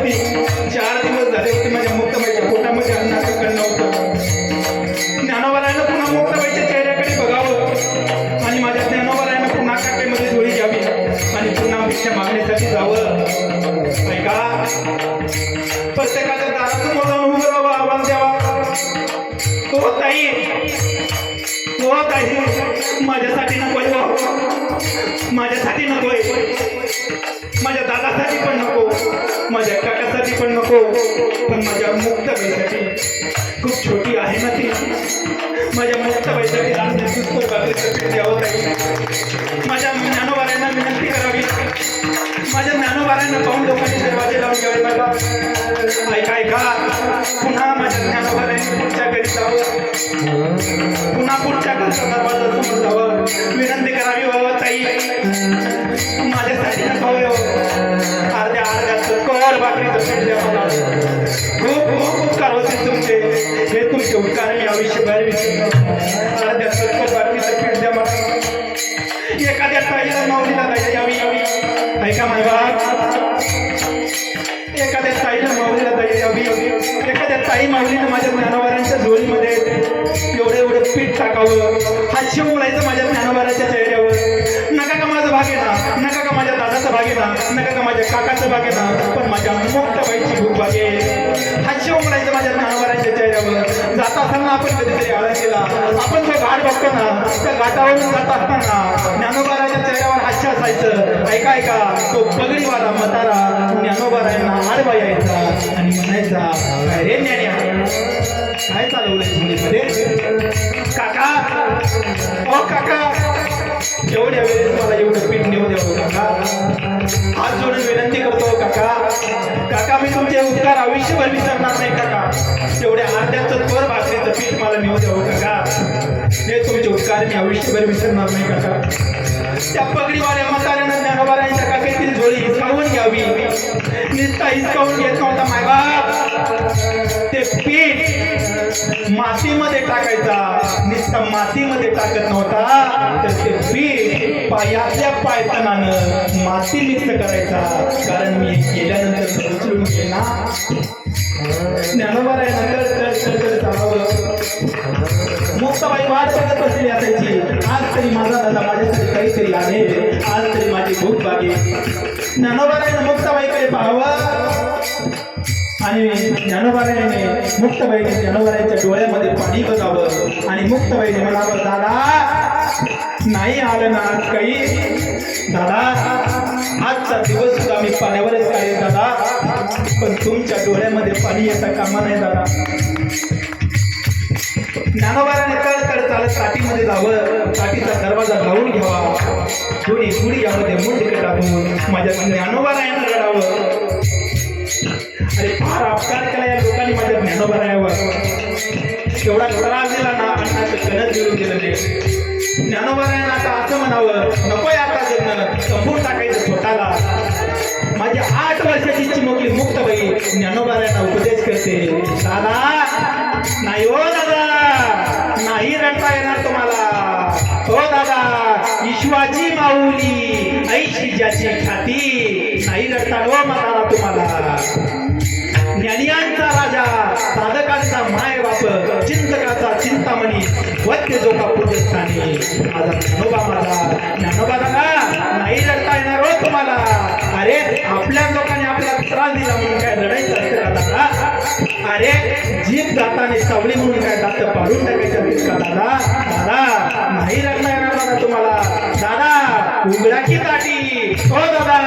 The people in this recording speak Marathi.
होती. 4 दिवस झाले होते माझ्या मुक्ताबाईच्या पोटामध्ये अन्नाचं कण नव्हतं. ज्ञानोबारायानं पुन्हा मुक्ताबाईच्या चेहऱ्याकडे बघावं आणि माझ्या ज्ञानोबारायानं पुन्हा काकेमध्ये जोडी घ्यावी आणि पुन्हा भिक्षा मागण्यासाठी जावं. ऐका, प्रत्येकाच्या दारातून जाऊन उभं राहावं, आवाज द्यावा. हो ताई, हो ताई, माझ्यासाठी नकोय, माझ्यासाठी नकोय, माझ्या दादासाठी पण नको, माझ्या काकासाठी पण नको, पण माझ्या मुक्ताबाईसाठी खूप छोटी आहे ना ती. माझ्या मुक्ताबाईसाठी रात्री सुस्त भाकरीचं पीठ द्यावं ताई. माझ्या ज्ञानोबारायांना विनंती करावी, माझ्या ज्ञानोबारायांना पाहून लोकांनी दरवाजे लावून घ्यावे. मला ऐका ऐका, पुन्हा माझ्या ज्ञानोबारायांनी पुढच्या घरी जावं, पुन्हा पुढच्या घरचा दरवाजा समोर जावं, विनंती करावी. बाबा ताई, माझ्यासाठी नको, अर्ध्या कर भाकरीचं पीठ द्या मला. खूप खूप उपकार होते तुमचे, हे तुमचे उपकार मी आयुष्यभर विसरणार. अर्ध्या कर भाकरीचं पीठ द्या मला. एखाद्या ताईला माऊलीला दया यावी. ऐका माझा बाप, एखाद्या ताईला माऊलीला दया यावी. एखाद्या ताई माऊलीनं माझ्या ज्ञानोबारांच्या झोळीमध्ये एवढं एवढं पीठ टाकावं, हास्य बोलायचं माझ्या ज्ञानोबाराच्या चेहऱ्यावर. नका का माझं भागेना, नका का माझ्या दादाचं भागेना, नका का माझ्या काकाचं भागेना, पण माझ्या मुक्ताबाईची भूक भागेल. हास्य बोलायचं माझ्या ज्ञानोबारांच्या चेहऱ्यावर. जात असताना आपण कधीतरी आळा केला, आपण जो घाट बघतो ना, त्या घाटावरून जात असताना ज्ञानोबाराच्या चेहऱ्यावर हास्य असायचं. ऐका ऐका, तो पगडीवाला म्हातारा ज्ञानोबारायांना आडवा यायचा आणि म्हणायचा, काय रे ज्ञान्या, काय चालवलंय झोळीमध्ये? काका, ओ काका, एवढ्या वेळेस मला एवढं पीठ नेऊ द्यावं काका. हात जोडून विनंती करतो काका. काका, मी तुमचे उपकार आयुष्यभर विसरणार नाही काका. एवढ्या अर्ध्याचं थोर भाकरीचं पीठ मला नेऊ द्यावं काका. हे तुमचे उपकार मी आयुष्यभर विसरणार नाही काका. त्या पगडीवाल्या म्हाताऱ्यानं ज्ञानोबारायांच्या काकेतील झोळी हिसकावून घ्यावी. नुसता हिसकावून घेत नव्हता मायबाप, ते पीठ मातीमध्ये टाकायचा. नुसता मातीमध्ये टाकत नव्हता, तर ते पीठ पायातल्या पायतनानं माती मिक्स करायचा. कारण मी गेल्यानंतर उचलून गेला. ज्ञानोबारायांना तर चालावं. मुक्ताबाई वाट बघत बसली असायची. आज तरी माझा दादा माझ्यासाठी काहीतरी आहे, आज तरी माझी भूक भागेल. ज्ञानोबारायानं मुक्ताबाईकडे पाहावं आणि ज्ञानोबारायाने मुक्ताबाईने ज्ञानोबारायांच्या डोळ्यामध्ये पाणी बघावं आणि मुक्ताबाईने म्हणावं, दादा नाही आलं ना आज काही, दादा आजचा दिवस सुद्धा मी पाण्यावरच काढेल दादा, पण तुमच्या डोळ्यामध्ये पाणी येता कामा नाही दादा. ज्ञानोबाराने तड चालत काठीमध्ये जावं, काठीचा दरवाजा लावून घ्यावा, थोडी पुढी यामध्ये मुंडके टाकून माझ्या ज्ञानोबारायांना रडावं. अरे फार अपकार केला या लोकांनी माझ्या ज्ञानोबारायावर. एवढा त्रास दिला ना, अन्नाचं कणच मिळून गेलं नाही. ज्ञानोबारायांना आता असं म्हणावं, नकोय आता जगणं, संपून टाकायचं स्वतःला. माझी 8 वर्षाची चिमुकली मुक्ताबाई ज्ञानोबारायांना उपदेश करते, दादा नाही हो दादा, नाही रडता येणार तुम्हाला. हो दादा, विश्वाची माऊली ऐशी ज्याची ख्याती, नाही रडता हो म्हातारा तुम्हाला. ज्ञानियांचा राजा, साधकांचा माय बाप, चिंतकाचा चिंतामणी, वत्य जो का पूजस्थानी. माझा ज्ञानोबा, माझा ज्ञानोबा दादा, नाही रडता येणार हो तुम्हाला. अरे आपल्या लोकांनी आपल्याला त्रास दिला म्हणून काय लढायचं असतं का दादा? अरे जीभ दाताने सावली म्हणून काय दात पाडून टाकायचं का दादा? दादा नाही रडता येणार दादा तुम्हाला. दादा उघडा की काठी, हो दादा.